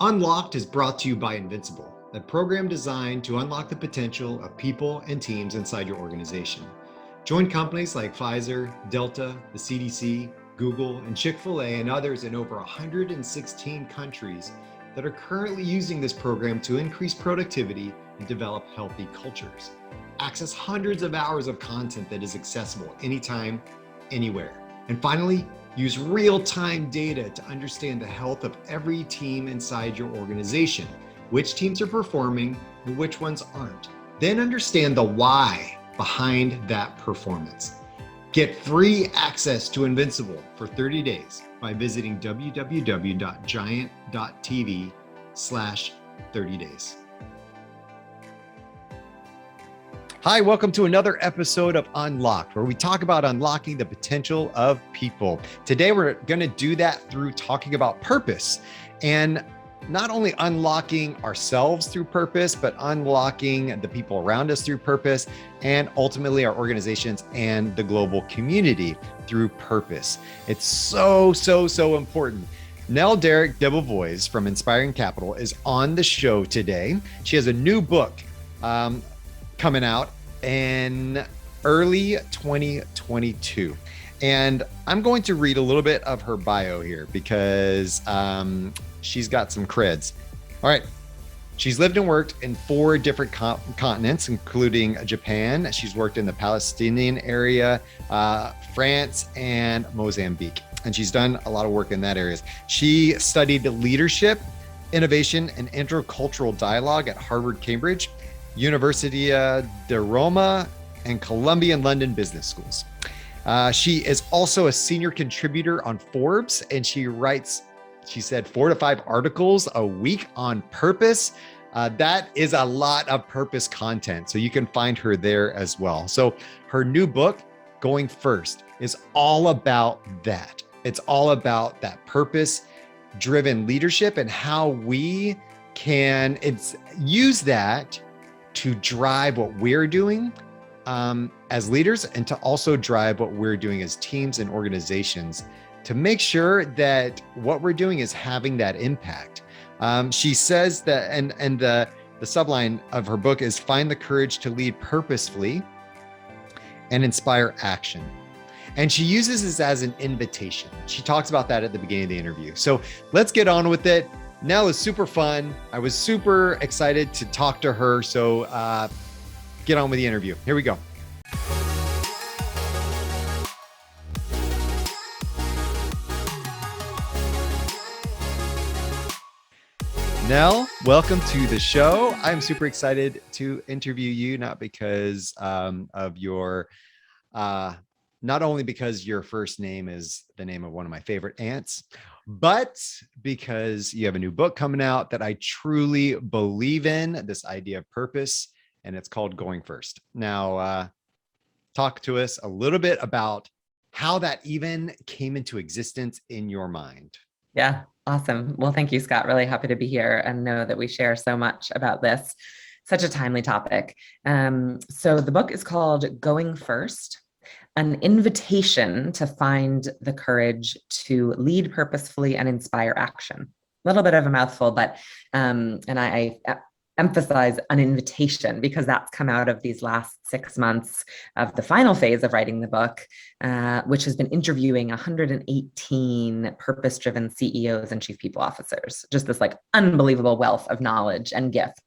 Unlocked is brought to you by Invincible, a program designed to unlock the potential of people and teams inside your organization. Join companies like Pfizer, Delta, the CDC, Google, and Chick-fil-A, and others in over 116 countries that are currently using this program to increase productivity and develop healthy cultures. Access hundreds of hours of content that is accessible anytime, anywhere. And finally, use real-time data to understand the health of every team inside your organization, which teams are performing and which ones aren't. Then understand the why behind that performance. Get free access to Invincible for 30 days by visiting www.giant.tv/30days. Hi, welcome to another episode of Unlocked, where we talk about unlocking the potential of people. Today, we're going to do that through talking about purpose, and not only unlocking ourselves through purpose, but unlocking the people around us through purpose, and ultimately our organizations and the global community through purpose. It's so important. Nell Derick Debevoise from Inspiring Capital is on the show today. She has a new book coming out in early 2022. And I'm going to read a little bit of her bio here because she's got some creds. All right. She's lived and worked in 4 different continents, including Japan. She's worked in the Palestinian area, France, and Mozambique. And she's done a lot of work in that area. She studied leadership, innovation, and intercultural dialogue at Harvard, Cambridge, Universidad de Roma, and Columbia and London business schools. She is also a senior contributor on Forbes, and she writes, she said, 4 to 5 articles a week on purpose. That is a lot of purpose content, so you can find her there as well. So her new book, Going First, is all about that. It's all about that purpose-driven leadership and how we can use that to drive what we're doing as leaders, and to also drive what we're doing as teams and organizations to make sure that what we're doing is having that impact. She says that, and the subline of her book is find the courage to lead purposefully and inspire action. And she uses this as an invitation. She talks about that at the beginning of the interview. So let's get on with it. Nell is super fun. I was super excited to talk to her. So get on with the interview. Here we go. Nell, welcome to the show. I'm super excited to interview you, not because of your, not only because your first name is the name of one of my favorite aunts, but because you have a new book coming out that I truly believe in, this idea of purpose, and it's called Going First. Now, talk to us a little bit about how that even came into existence in your mind. Yeah, awesome. Well, thank you, Scott. Really happy to be here and know that we share so much about this. Such a timely topic. So the book is called Going First, an invitation to find the courage to lead purposefully and inspire action. A little bit of a mouthful, but and I emphasize an invitation because that's come out of these last 6 months of the final phase of writing the book, which has been interviewing 118 purpose-driven CEOs and chief people officers. Just this like unbelievable wealth of knowledge and gifts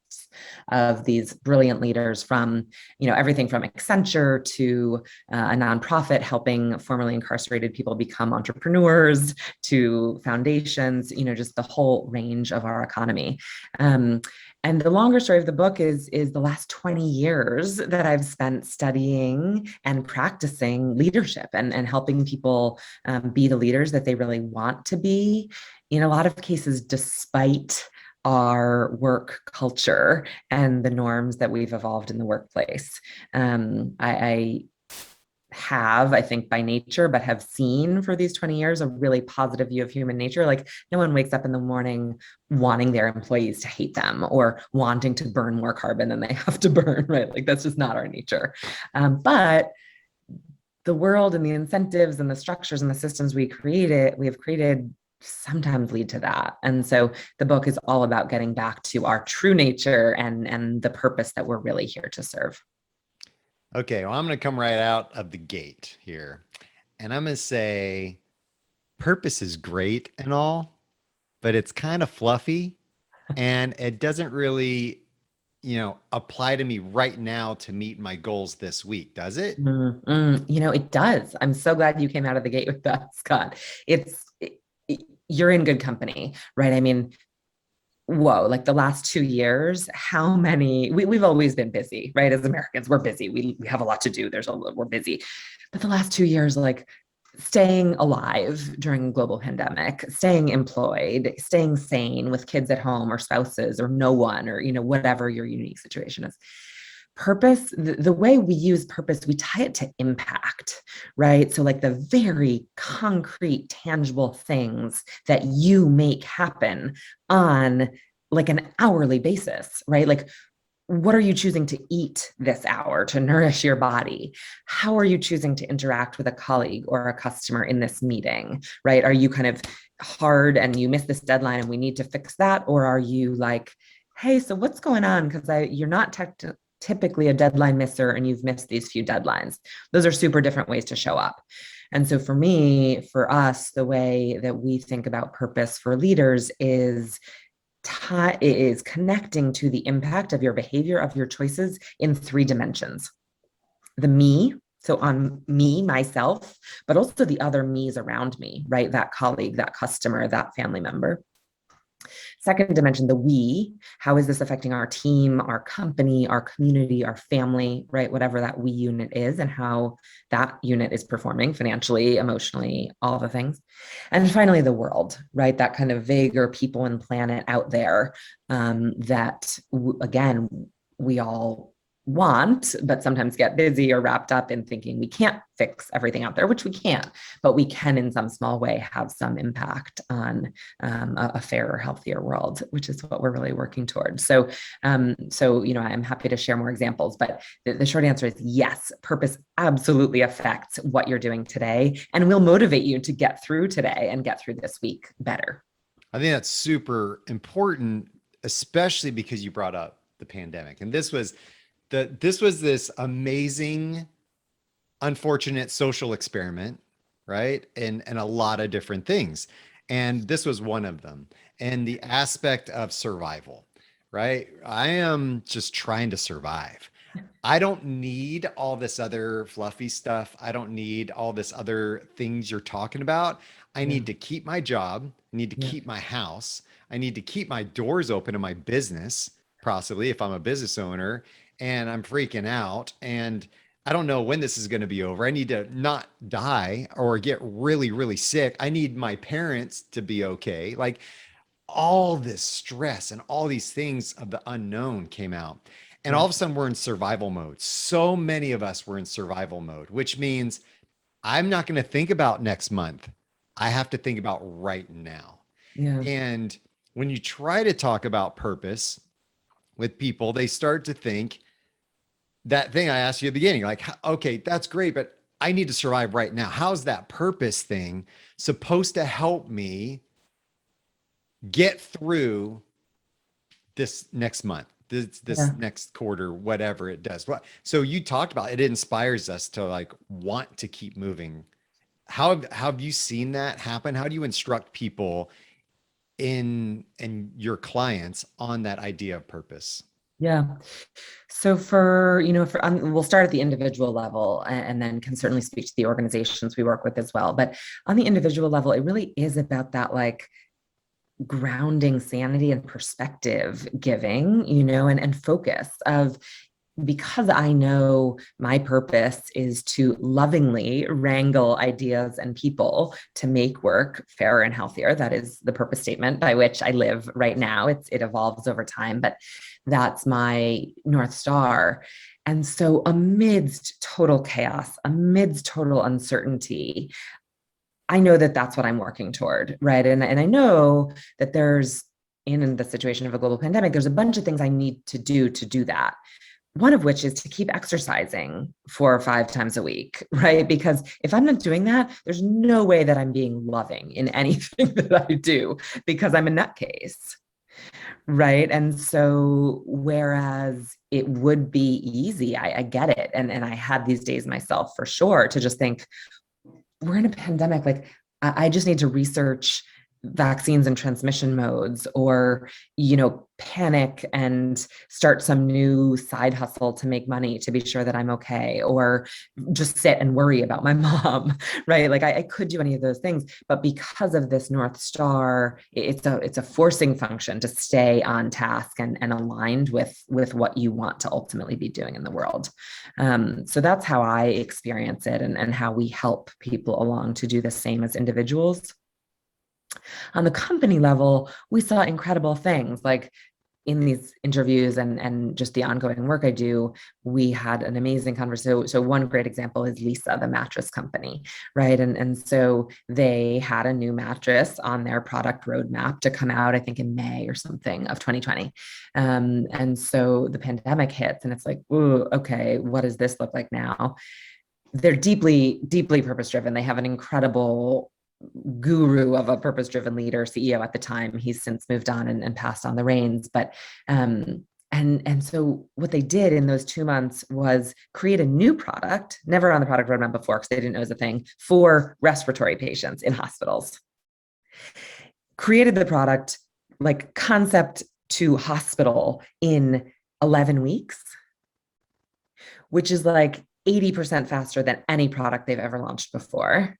of these brilliant leaders from, everything from Accenture to a nonprofit helping formerly incarcerated people become entrepreneurs, to foundations, just the whole range of our economy. And the longer story of the book is the last 20 years that I've spent studying and practicing leadership and helping people be the leaders that they really want to be, in a lot of cases, despite our work culture and the norms that we've evolved in the workplace. I think by nature, but have seen for these 20 years, a really positive view of human nature. Like no one wakes up in the morning wanting their employees to hate them or wanting to burn more carbon than they have to burn, right? Like that's just not our nature. But the world and the incentives and the structures and the systems we have created sometimes lead to that. And so the book is all about getting back to our true nature and the purpose that we're really here to serve. Okay, well, I'm going to come right out of the gate here. And I'm going to say purpose is great and all, but it's kind of fluffy and it doesn't really, apply to me right now to meet my goals this week, does it? It does. I'm so glad you came out of the gate with that, Scott. You're in good company, right? I mean, whoa, like the last 2 years, how many, we've always been busy, right? As Americans, we're busy. We have a lot to do. We're busy. But the last 2 years, like staying alive during a global pandemic, staying employed, staying sane with kids at home or spouses or no one, or, whatever your unique situation is. Purpose, the way we use purpose, we tie it to impact, right? So like the very concrete, tangible things that you make happen on like an hourly basis, right? Like, what are you choosing to eat this hour to nourish your body? How are you choosing to interact with a colleague or a customer in this meeting, right? Are you kind of hard and you miss this deadline and we need to fix that? Or are you like, hey, so what's going on? Because you're not typically a deadline misser and you've missed these few deadlines. Those are super different ways to show up. And so for us, the way that we think about purpose for leaders is connecting to the impact of your behavior, of your choices in 3 dimensions. The me, so on me, myself, but also the other me's around me, right? That colleague, that customer, that family member. Second dimension, the we, how is this affecting our team, our company, our community, our family, right? Whatever that we unit is and how that unit is performing financially, emotionally, all the things. And finally, the world, right? That kind of vaguer people and planet out there that, again, we all want, but sometimes get busy or wrapped up in thinking we can't fix everything out there, which we can't, but we can in some small way have some impact on a fairer, healthier world, which is what we're really working towards. So I'm happy to share more examples, but the short answer is yes, purpose absolutely affects what you're doing today and will motivate you to get through today and get through this week better. I think that's super important, especially because you brought up the pandemic. And this was this amazing, unfortunate social experiment, right? And a lot of different things. And this was one of them. And the aspect of survival, right? I am just trying to survive. I don't need all this other fluffy stuff. I don't need all this other things you're talking about. I need to keep my job. I need to keep my house. I need to keep my doors open in my business, possibly if I'm a business owner and I'm freaking out and I don't know when this is going to be over. I need to not die or get really, really sick. I need my parents to be okay. Like all this stress and all these things of the unknown came out. And all of a sudden we're in survival mode. So many of us were in survival mode, which means I'm not going to think about next month. I have to think about right now. Yeah. And when you try to talk about purpose with people, they start to think that thing I asked you at the beginning, like, okay, that's great, but I need to survive right now. How's that purpose thing supposed to help me get through this next month, this next quarter, whatever it does? So you talked about it inspires us to like want to keep moving. How have you seen that happen? How do you instruct people in your clients on that idea of purpose? Yeah. So we'll start at the individual level and then can certainly speak to the organizations we work with as well. But on the individual level, it really is about that like grounding sanity and perspective giving, and focus of, because I know my purpose is to lovingly wrangle ideas and people to make work fairer and healthier. That is the purpose statement by which I live right now. It evolves over time, but that's my North Star. And so amidst total chaos, amidst total uncertainty, I know that that's what I'm working toward, right? And I know that in the situation of a global pandemic, there's a bunch of things I need to do that. one of which is to keep exercising 4 or 5 times a week, right? Because if I'm not doing that, there's no way that I'm being loving in anything that I do, because I'm a nutcase, right? And so whereas it would be easy, I get it. And I had these days myself for sure to just think, we're in a pandemic, like I just need to research vaccines and transmission modes, or panic and start some new side hustle to make money to be sure that I'm okay, or just sit and worry about my mom, right? Like I could do any of those things, but because of this North Star, it's a forcing function to stay on task and aligned with what you want to ultimately be doing in the world. So that's how I experience it, and how we help people along to do the same as individuals. On the company level, we saw incredible things like in these interviews and just the ongoing work I do, we had an amazing conversation. So one great example is Lisa, the mattress company, right? And so they had a new mattress on their product roadmap to come out, I think in May or something of 2020. And so the pandemic hits and it's like, ooh, okay, what does this look like now? They're deeply, deeply purpose-driven. They have an incredible guru of a purpose-driven leader, CEO at the time. He's since moved on and passed on the reins. But and so what they did in those 2 months was create a new product, never on the product roadmap before because they didn't know it was a thing, for respiratory patients in hospitals. Created the product like concept to hospital in 11 weeks, which is like 80% faster than any product they've ever launched before.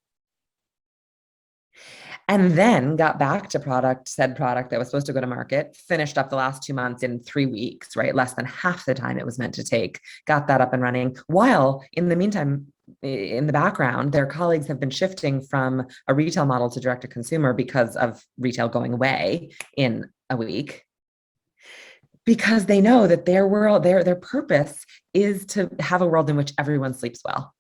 And then got back to said product that was supposed to go to market, finished up the last 2 months in 3 weeks, right? Less than half the time it was meant to take, got that up and running. While in the meantime, in the background, their colleagues have been shifting from a retail model to direct to consumer because of retail going away in a week. Because they know that their world, their purpose is to have a world in which everyone sleeps well,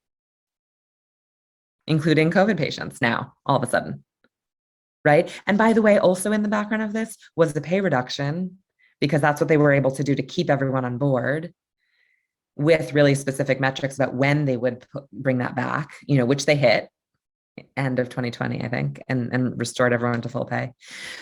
including COVID patients now, all of a sudden. Right. And by the way, also in the background of this was the pay reduction, because that's what they were able to do to keep everyone on board with really specific metrics about when they would bring that back, which they hit end of 2020, I think, and restored everyone to full pay.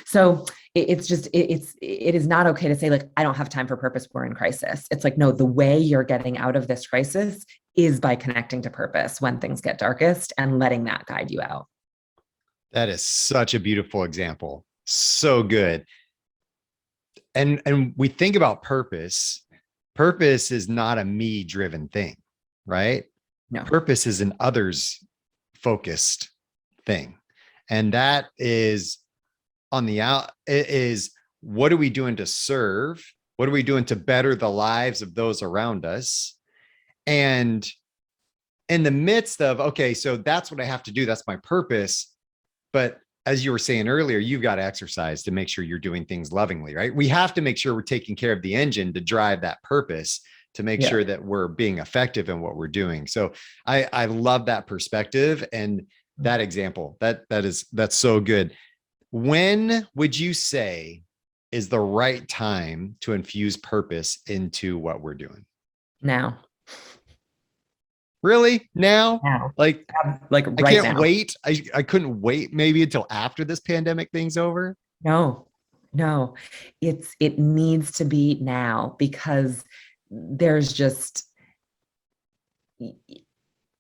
So it is not okay to say like, I don't have time for purpose, we're in crisis. It's like, no, the way you're getting out of this crisis is by connecting to purpose when things get darkest and letting that guide you out. That is such a beautiful example. So good. And we think about purpose. Purpose is not a me driven thing, right? No. Purpose is an others focused thing. And that is on the out, it is what are we doing to serve? What are we doing to better the lives of those around us? And in the midst of, okay, so that's what I have to do. That's my purpose. But as you were saying earlier, you've got to exercise to make sure you're doing things lovingly, right? We have to make sure we're taking care of the engine to drive that purpose, to make sure that we're being effective in what we're doing. So I love that perspective and that example. That's so good. When would you say is the right time to infuse purpose into what we're doing? Now. Really? Now? Like right I can't now. wait. I couldn't wait maybe until after this pandemic thing's over. No, it needs to be now, because there's just,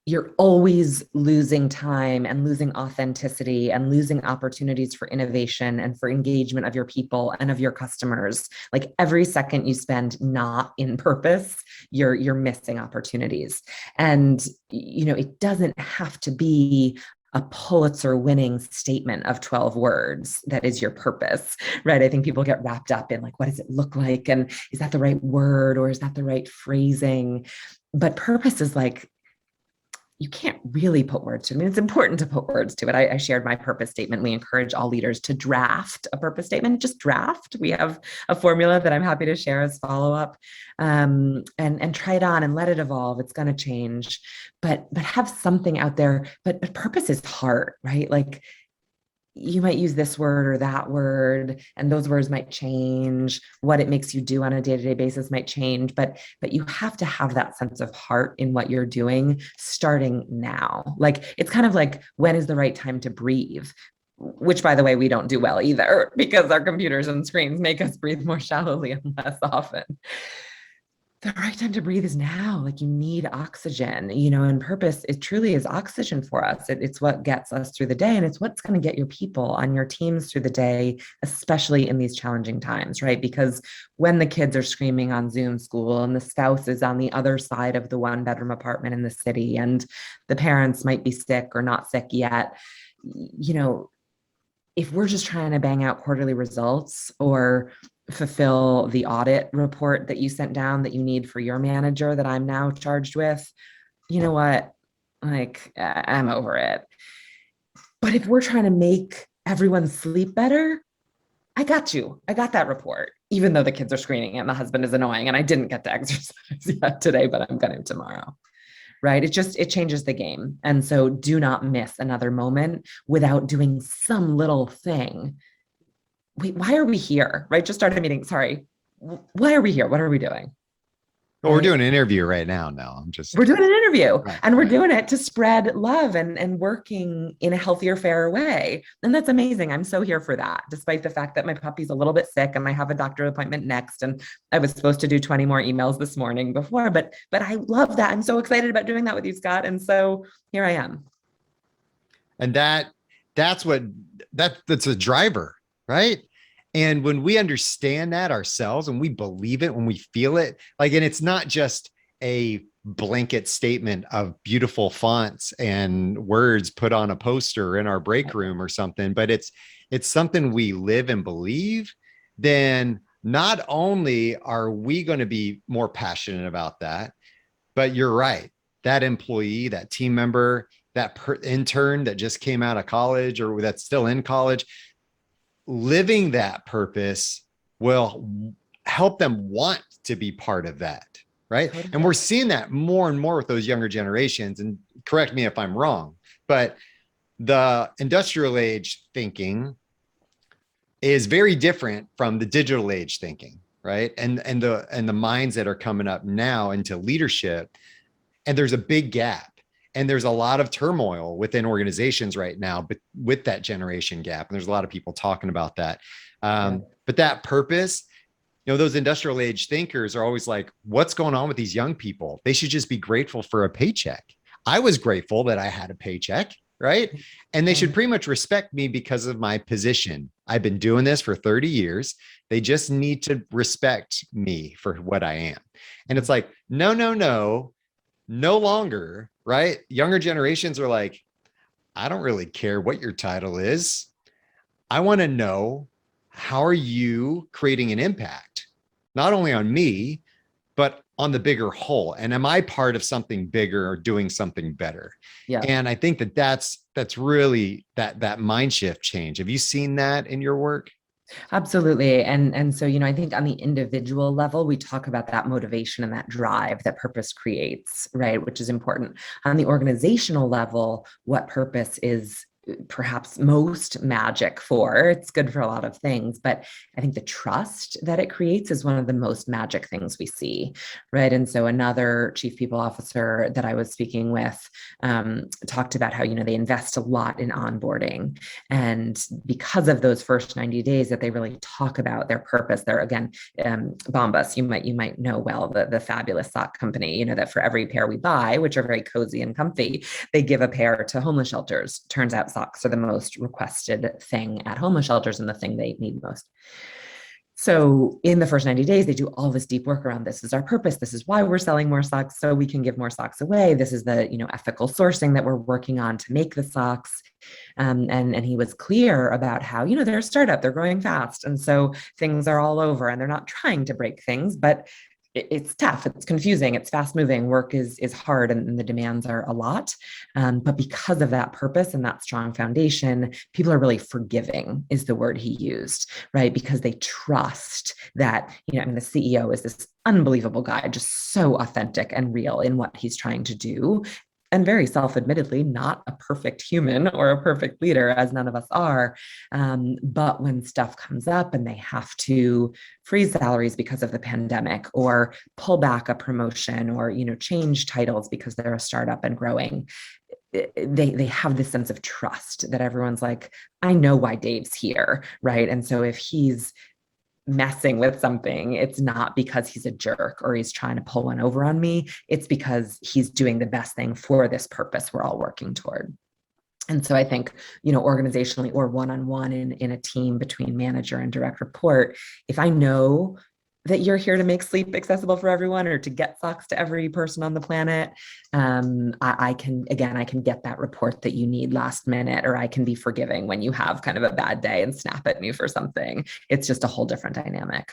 you're always losing time and losing authenticity and losing opportunities for innovation and for engagement of your people and of your customers. Like every second you spend not in purpose, you're missing opportunities. And it doesn't have to be a Pulitzer winning statement of 12 words that is your purpose, right? I think people get wrapped up in like, what does it look like? And is that the right word or is that the right phrasing? But purpose is like, you can't really put words to it. I mean, it's important to put words to it. I shared my purpose statement. We encourage all leaders to draft a purpose statement. Just draft. We have a formula that I'm happy to share as follow-up, and try it on and let it evolve. It's going to change, but have something out there. But purpose is hard, right? Like you might use this word or that word, and those words might change. What it makes you do on a day-to-day basis might change, but you have to have that sense of heart in what you're doing starting now. Like, it's kind of like, when is the right time to breathe? Which, by the way, we don't do well either, because our computers and screens make us breathe more shallowly and less often. The right time to breathe is now. Like, you need oxygen, and purpose, it truly is oxygen for us. It's what gets us through the day, and it's what's going to get your people on your teams through the day, especially in these challenging times, right? Because when the kids are screaming on Zoom school and the spouse is on the other side of the 1-bedroom apartment in the city, and the parents might be sick or not sick yet, if we're just trying to bang out quarterly results or fulfill the audit report that you sent down that you need for your manager that I'm now charged with, you know what? Like, I'm over it. But if we're trying to make everyone sleep better, I got you. I got that report, even though the kids are screaming and the husband is annoying and I didn't get to exercise yet today, but I'm going to tomorrow. Right? It changes the game. And so do not miss another moment without doing some little thing. Wait, why are we here? Right? Just started a meeting. Sorry. Why are we here? What are we doing? Well, we're doing an interview right now. We're doing an interview, right, and we're doing it to spread love and working in a healthier, fairer way. And that's amazing. I'm so here for that, despite the fact that my puppy's a little bit sick and I have a doctor appointment next. And I was supposed to do 20 more emails this morning before, but I love that. I'm so excited about doing that with you, Skot. And so here I am. And that's a driver, right? And when we understand that ourselves and we believe it, when we feel it, like, and it's not just a blanket statement of beautiful fonts and words put on a poster in our break room or something, but it's something we live and believe, then not only are we going to be more passionate about that, but you're right. That employee, that team member, that intern that just came out of college or that's still in college, living that purpose will help them want to be part of that, right? Totally. And we're seeing that more and more with those younger generations. And correct me if I'm wrong, but the industrial age thinking is very different from the digital age thinking, right? And the minds that are coming up now into leadership, and there's a big gap. And there's a lot of turmoil within organizations right now, but with that generation gap, and there's a lot of people talking about that. But that purpose, those industrial age thinkers are always like, what's going on with these young people? They should just be grateful for a paycheck. I was grateful that I had a paycheck, right? And they should pretty much respect me because of my position. I've been doing this for 30 years. They just need to respect me for what I am. And it's like, no longer, right? Younger generations are like, I don't really care what your title is. I want to know, how are you creating an impact, not only on me, but on the bigger whole? And am I part of something bigger or doing something better? Yeah. And I think that's really that mind shift change. Have you seen that in your work? Absolutely. And so, I think on the individual level, we talk about that motivation and that drive that purpose creates, right? Which is important. On the organizational level, what purpose is perhaps most magic for. It's good for a lot of things, but I think the trust that it creates is one of the most magic things we see, right? And so another chief people officer that I was speaking with talked about how, they invest a lot in onboarding. And because of those first 90 days that they really talk about their purpose, they're, again, Bombas, you might know well, the fabulous sock company, that for every pair we buy, which are very cozy and comfy, they give a pair to homeless shelters. Turns out socks are the most requested thing at homeless shelters and the thing they need most. So in the first 90 days, they do all this deep work around, this is our purpose. This is why we're selling more socks, so we can give more socks away. This is the, ethical sourcing that we're working on to make the socks. And he was clear about how, they're a startup, they're growing fast. And so things are all over and they're not trying to break things, but it's tough, it's confusing, it's fast moving, work is hard, and the demands are a lot. But because of that purpose and that strong foundation, people are really forgiving, is the word he used, right? Because they trust that, the CEO is this unbelievable guy, just so authentic and real in what he's trying to do. and very self-admittedly not a perfect human or a perfect leader, as none of us are. But when stuff comes up and they have to freeze salaries because of the pandemic, or pull back a promotion, or change titles because they're a startup and growing, they have this sense of trust that everyone's like, I know why Dave's here, right? And so if he's messing with something, it's not because he's a jerk or he's trying to pull one over on me. It's because he's doing the best thing for this purpose we're all working toward. And so I think, organizationally or one-on-one in a team between manager and direct report, if I know that you're here to make sleep accessible for everyone or to get socks to every person on the planet, I can get that report that you need last minute, or I can be forgiving when you have kind of a bad day and snap at me for something. It's just a whole different dynamic.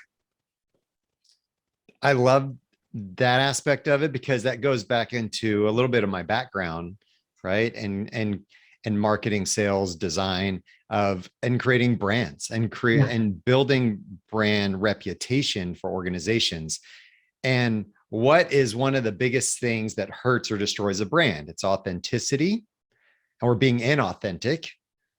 I love that aspect of it, because that goes back into a little bit of my background, right? And marketing, sales, design and creating brands and building brand reputation for organizations. And what is one of the biggest things that hurts or destroys a brand? It's authenticity, or being inauthentic.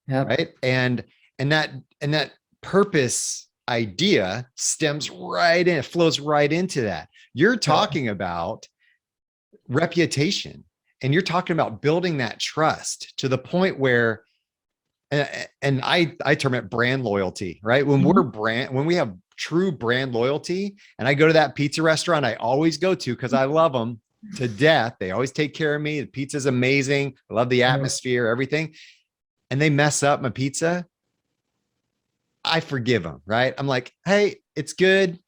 Yep. Right. And that purpose idea stems right in, it flows right into that. You're talking about reputation, and you're talking about building that trust to the point where, and I term it brand loyalty, right? When when we have true brand loyalty, and I go to that pizza restaurant I always go to because I love them to death. They always take care of me. The pizza's amazing. I love the atmosphere, everything. And they mess up my pizza, I forgive them, right? I'm like, hey, it's good.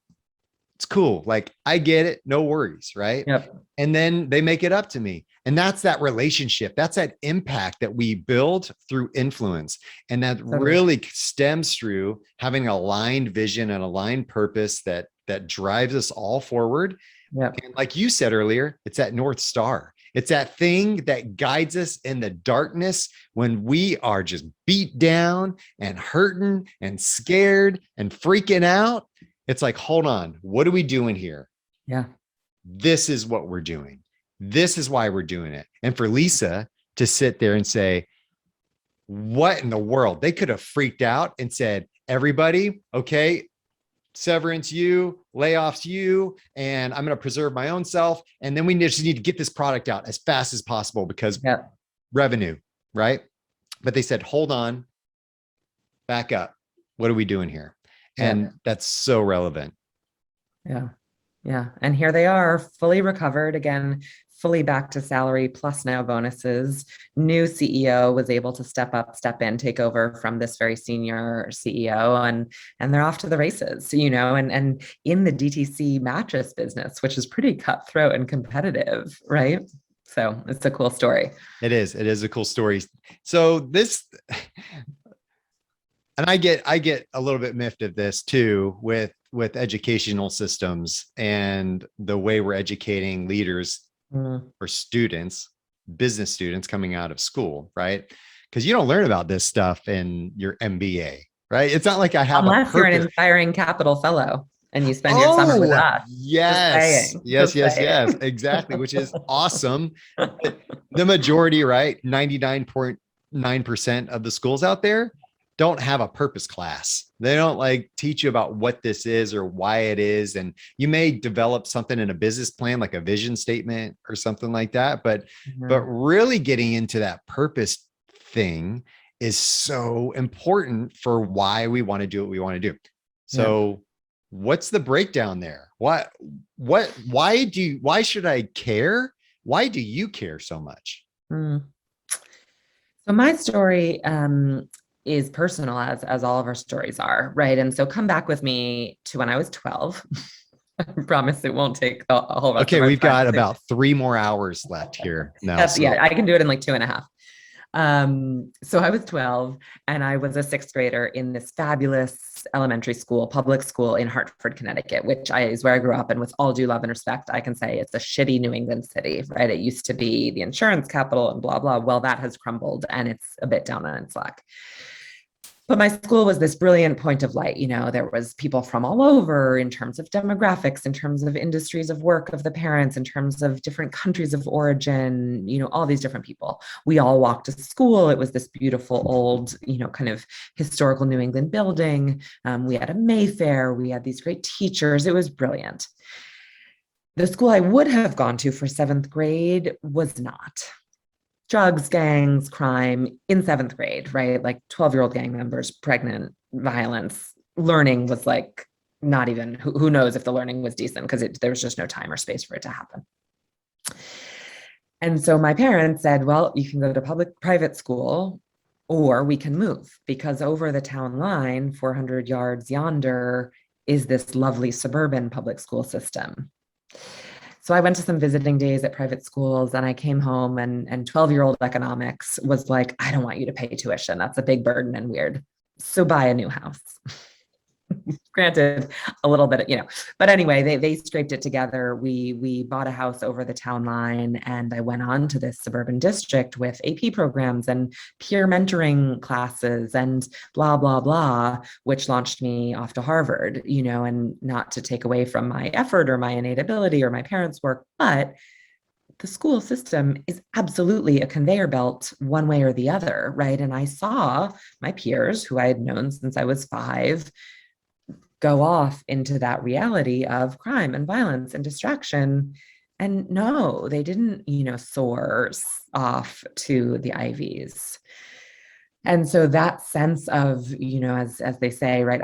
It's cool. Like, I get it. No worries. Right. Yep. And then they make it up to me. And that's that relationship. That's that impact that we build through influence. And that really stems through having an aligned vision and aligned purpose that drives us all forward. Yep. And like you said earlier, it's that North Star. It's that thing that guides us in the darkness when we are just beat down and hurting and scared and freaking out. It's like, hold on, what are we doing here? Yeah. This is what we're doing. This is why we're doing it. And for Lisa to sit there and say, what in the world? They could have freaked out and said, everybody, okay, severance you, layoffs you, and I'm going to preserve my own self. And then we just need to get this product out as fast as possible because revenue, right? But they said, hold on, back up. What are we doing here? And that's so relevant. Yeah. Yeah. And here they are, fully recovered again, fully back to salary plus now bonuses. New CEO was able to step in, take over from this very senior CEO, and they're off to the races, and in the DTC mattress business, which is pretty cutthroat and competitive, right? So it's a cool story. It is a cool story. So this, and I get a little bit miffed at this too, with educational systems and the way we're educating leaders or students, business students coming out of school, right? Because you don't learn about this stuff in your MBA, right? It's not like I have unless you're an Inspiring Capital Fellow and you spend your summer with us. Yes, exactly, which is awesome. The majority, right? 99.9% of the schools out there don't have a purpose class. They don't teach you about what this is or why it is. And you may develop something in a business plan, like a vision statement or something like that. But really getting into that purpose thing is so important for why we want to do what we want to do. So what's the breakdown there? Why should I care? Why do you care so much? So my story, is personal, as all of our stories are, right? And so come back with me to when I was 12. I promise it won't take a whole rest. Okay, we've got about 3 more hours left here now. Yeah, I can do it in 2.5. So I was 12 and I was a 6th grader in this fabulous elementary school, public school in Hartford, Connecticut, which is where I grew up. And with all due love and respect, I can say it's a shitty New England city, right? It used to be the insurance capital and blah, blah. Well, that has crumbled and it's a bit down on its luck. But my school was this brilliant point of light. There was people from all over in terms of demographics, in terms of industries of work of the parents, in terms of different countries of origin, all these different people. We all walked to school. It was this beautiful old, kind of historical New England building. We had a Mayfair. We had these great teachers. It was brilliant. The school I would have gone to for 7th grade was not. Drugs, gangs, crime in 7th grade, right? Like 12-year-old gang members, pregnant, violence. Learning was like not even, who knows if the learning was decent, because there was just no time or space for it to happen. And so my parents said, well, you can go to private school, or we can move, because over the town line, 400 yards yonder, is this lovely suburban public school system. So I went to some visiting days at private schools, and I came home, and 12-year-old economics was like, I don't want you to pay tuition. That's a big burden and weird. So buy a new house. Granted, a little bit, but anyway, they scraped it together. We bought a house over the town line, and I went on to this suburban district with AP programs and peer mentoring classes and blah, blah, blah, which launched me off to Harvard, and not to take away from my effort or my innate ability or my parents' work, but the school system is absolutely a conveyor belt one way or the other, right? And I saw my peers who I had known since I was 5 go off into that reality of crime and violence and distraction. And no, they didn't, soar off to the Ivies. And so that sense of, as they say, right,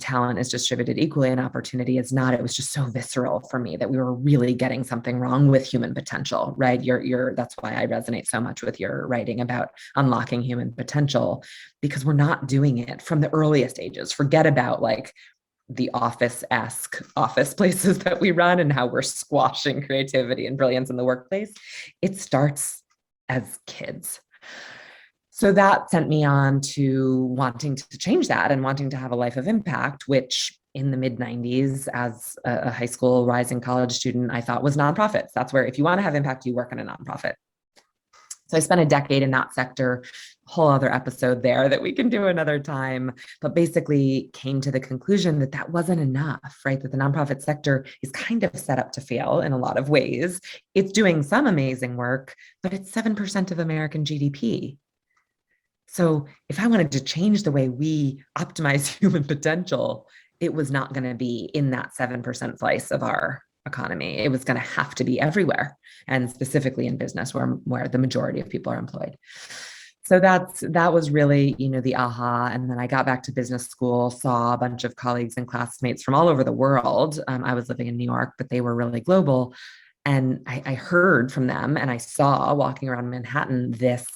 talent is distributed equally and opportunity is not. It was just so visceral for me that we were really getting something wrong with human potential, right? That's why I resonate so much with your writing about unlocking human potential, because we're not doing it from the earliest ages. Forget about like the office-esque office places that we run and how we're squashing creativity and brilliance in the workplace. It starts as kids. So that sent me on to wanting to change that and wanting to have a life of impact, which in the mid 90s, as a high school rising college student, I thought was nonprofits. That's where, if you want to have impact, you work in a nonprofit. So I spent a decade in that sector, whole other episode there that we can do another time, but basically came to the conclusion that that wasn't enough, right? That the nonprofit sector is kind of set up to fail in a lot of ways. It's doing some amazing work, but it's 7% of American GDP. So if I wanted to change the way we optimize human potential, it was not going to be in that 7% slice of our economy. It was going to have to be everywhere, and specifically in business where the majority of people are employed. So that was really, the aha. And then I got back to business school, saw a bunch of colleagues and classmates from all over the world. I was living in New York, but they were really global. And I heard from them, and I saw walking around Manhattan this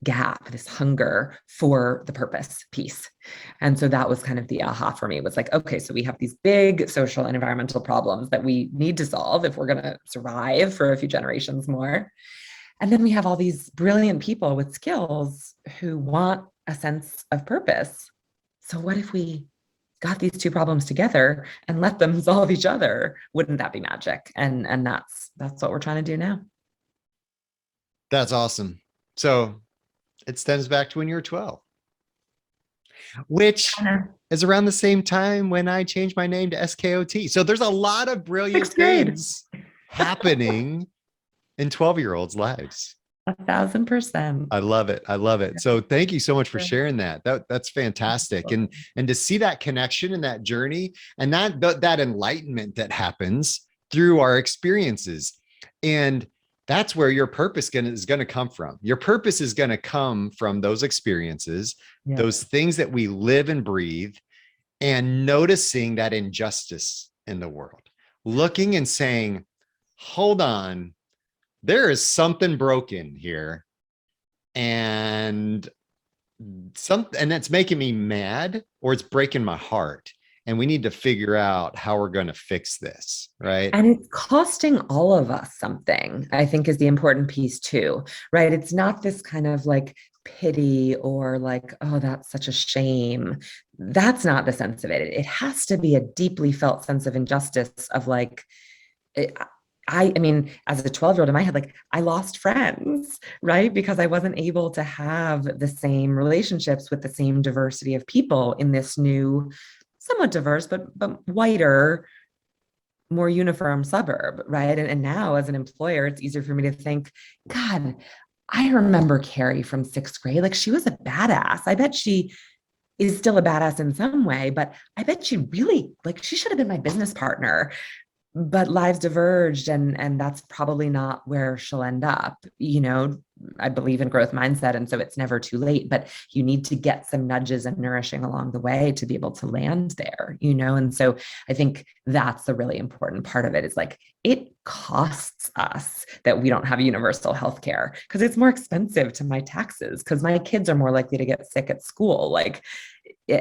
gap, this hunger for the purpose piece. And so that was kind of the aha for me, was like, okay, so we have these big social and environmental problems that we need to solve if we're going to survive for a few generations more. And then we have all these brilliant people with skills who want a sense of purpose. So what if we got these two problems together and let them solve each other? Wouldn't that be magic? And that's what we're trying to do now. That's awesome. So it stems back to when you were 12, which is around the same time when I changed my name to Skot. So there's a lot of brilliant things happening in 12-year-olds' lives. 1,000%. I love it. I love it. So thank you so much for sharing that. That's fantastic. And to see that connection and that journey and that enlightenment that happens through our experiences. And that's where your purpose is going to come from. Your purpose is going to come from those experiences, those things that we live and breathe, and noticing that injustice in the world, looking and saying, hold on, there is something broken here. And that's making me mad, or it's breaking my heart. And we need to figure out how we're going to fix this, right? And it's costing all of us something, I think, is the important piece too, right? It's not this kind of like pity or like, oh, that's such a shame. That's not the sense of it. It has to be a deeply felt sense of injustice, of like, I mean, as a 12-year-old in my head, like I lost friends, right? Because I wasn't able to have the same relationships with the same diversity of people in this new, somewhat diverse, but whiter, more uniform suburb, right? And now as an employer, it's easier for me to think, God, I remember Carrie from sixth grade. Like she was a badass. I bet she is still a badass in some way, but I bet she really, like, she should have been my business partner, but lives diverged, and that's probably not where she'll end up. I believe in growth mindset, and so it's never too late, but you need to get some nudges and nourishing along the way to be able to land there. And so I think that's the really important part of it, is like it costs us that we don't have universal health care because it's more expensive to my taxes, because my kids are more likely to get sick at school.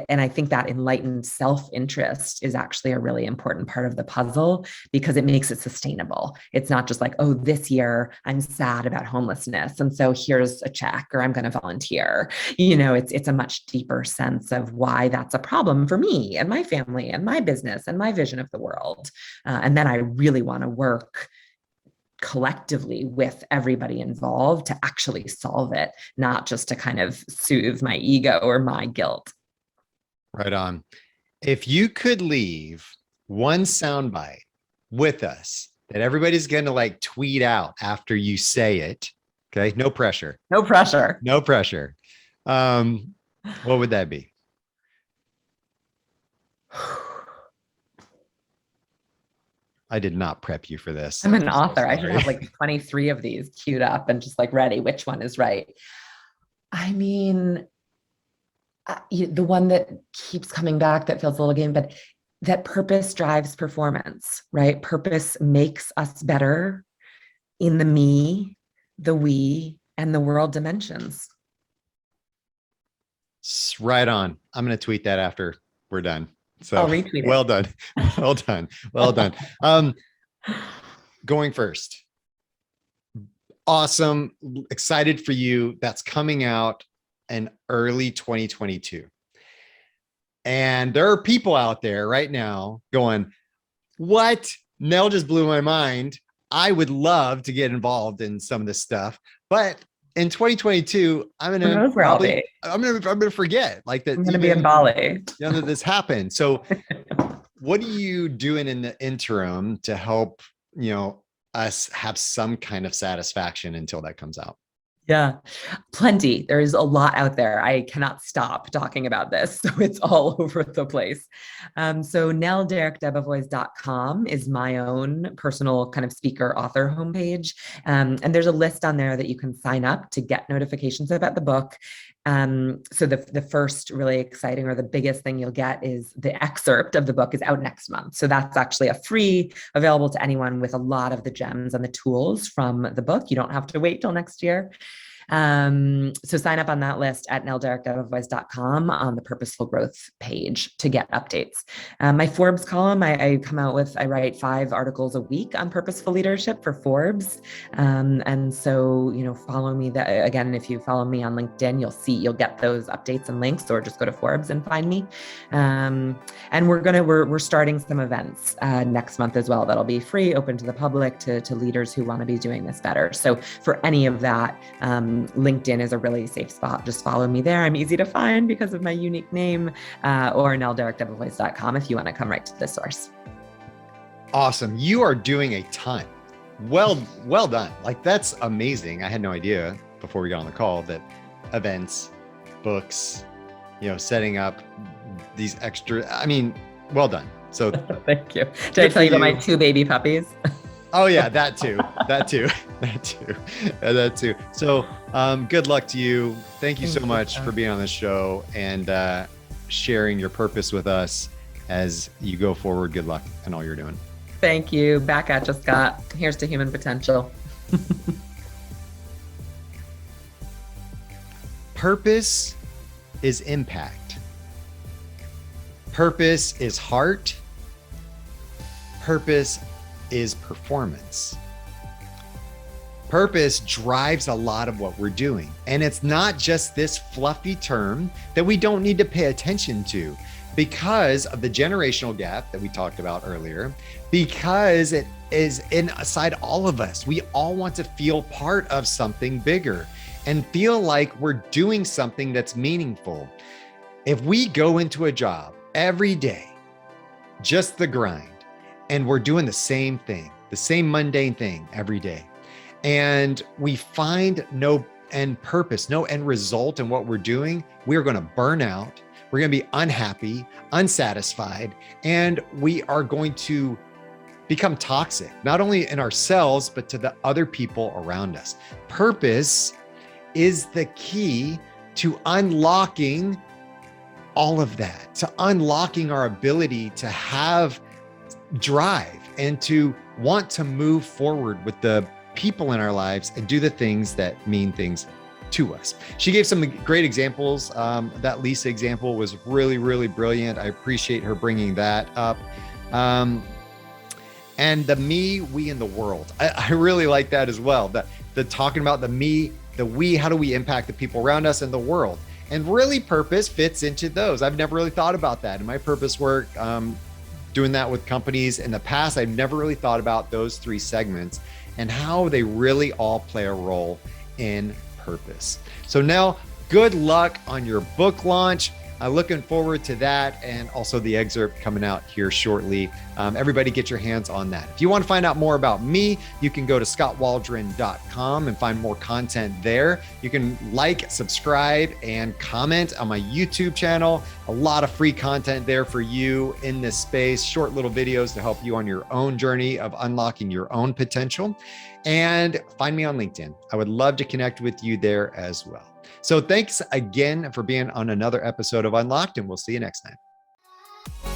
And I think that enlightened self-interest is actually a really important part of the puzzle, because it makes it sustainable. It's not just like, oh, this year I'm sad about homelessness, and so here's a check, or I'm going to volunteer. It's a much deeper sense of why that's a problem for me and my family and my business and my vision of the world. And then I really want to work collectively with everybody involved to actually solve it, not just to kind of soothe my ego or my guilt. Right on. If you could leave one soundbite with us that everybody's going to like tweet out after you say it, okay? No pressure. No pressure. No pressure. What would that be? I did not prep you for this. I'm an author. I should have like 23 of these queued up and just like ready. Which one is right? I mean, the one that keeps coming back that feels a little game, but that purpose drives performance, right? Purpose makes us better in the me, the we, and the world dimensions. Right on. I'm going to tweet that after we're done. So I'll retweet it. Well done. Well done. Well done. Going first. Awesome. Excited for you. That's coming out in early 2022. And there are people out there right now going, what? Nell just blew my mind. I would love to get involved in some of this stuff, but in 2022, I'm gonna forget like that. I'm gonna be in Bali. That this happened. So, what are you doing in the interim to help us have some kind of satisfaction until that comes out? Yeah, plenty. There's a lot out there. I cannot stop talking about this. So it's all over the place. So NellDerickDebevoise.com is my own personal kind of speaker author homepage. And there's a list on there that you can sign up to get notifications about the book. So the first really exciting or the biggest thing you'll get is the excerpt of the book is out next month. So that's actually a free, available to anyone, with a lot of the gems and the tools from the book. You don't have to wait till next year. So sign up on that list at NellDerickDebevoise.com on the Purposeful Growth page to get updates. My Forbes column, I write 5 articles a week on purposeful leadership for Forbes. And so, follow me again, if you follow me on LinkedIn, you'll get those updates and links, or just go to Forbes and find me. And we're starting some events next month as well. That'll be free, open to the public, to leaders who want to be doing this better. So for any of that, LinkedIn is a really safe spot. Just follow me there. I'm easy to find because of my unique name, or NellDerickDebevoise.com if you want to come right to the source. Awesome. You are doing a ton. Well done. Like, that's amazing. I had no idea before we got on the call that events, books, setting up these extra, well done. So thank you. Did I tell you about my 2 baby puppies? Oh yeah, that too. So good luck to you. Thank you so much for being on the show and sharing your purpose with us as you go forward. Good luck in all you're doing. Thank you. Back at you, Skot. Here's to human potential. Purpose is impact. Purpose is heart. Purpose is performance. Purpose drives a lot of what we're doing. And it's not just this fluffy term that we don't need to pay attention to. because of the generational gap that we talked about earlier, because it is inside all of us. We all want to feel part of something bigger and feel like we're doing something that's meaningful. If we go into a job every day, just the grind, and we're doing the same thing, the same mundane thing every day, and we find no end purpose, no end result in what we're doing, we're going to burn out. We're going to be unhappy, unsatisfied, and we are going to become toxic, not only in ourselves, but to the other people around us. Purpose is the key to unlocking all of that, to unlocking our ability to have drive and to want to move forward with the people in our lives and do the things that mean things to us. She gave some great examples. That Lisa example was really, really brilliant. I appreciate her bringing that up. And the me, we, and the world. I really like that as well. The talking about the me, the we, how do we impact the people around us and the world? And really purpose fits into those. I've never really thought about that in my purpose work, doing that with companies in the past. I've never really thought about those three segments and how they really all play a role in purpose. So Nell, good luck on your book launch. Looking forward to that, and also the excerpt coming out here shortly. Everybody get your hands on that. If you want to find out more about me, you can go to skotwaldron.com and find more content there. You can like, subscribe, and comment on my YouTube channel. A lot of free content there for you in this space, short little videos to help you on your own journey of unlocking your own potential. And find me on LinkedIn. I would love to connect with you there as well. So thanks again for being on another episode of Unlocked, and we'll see you next time.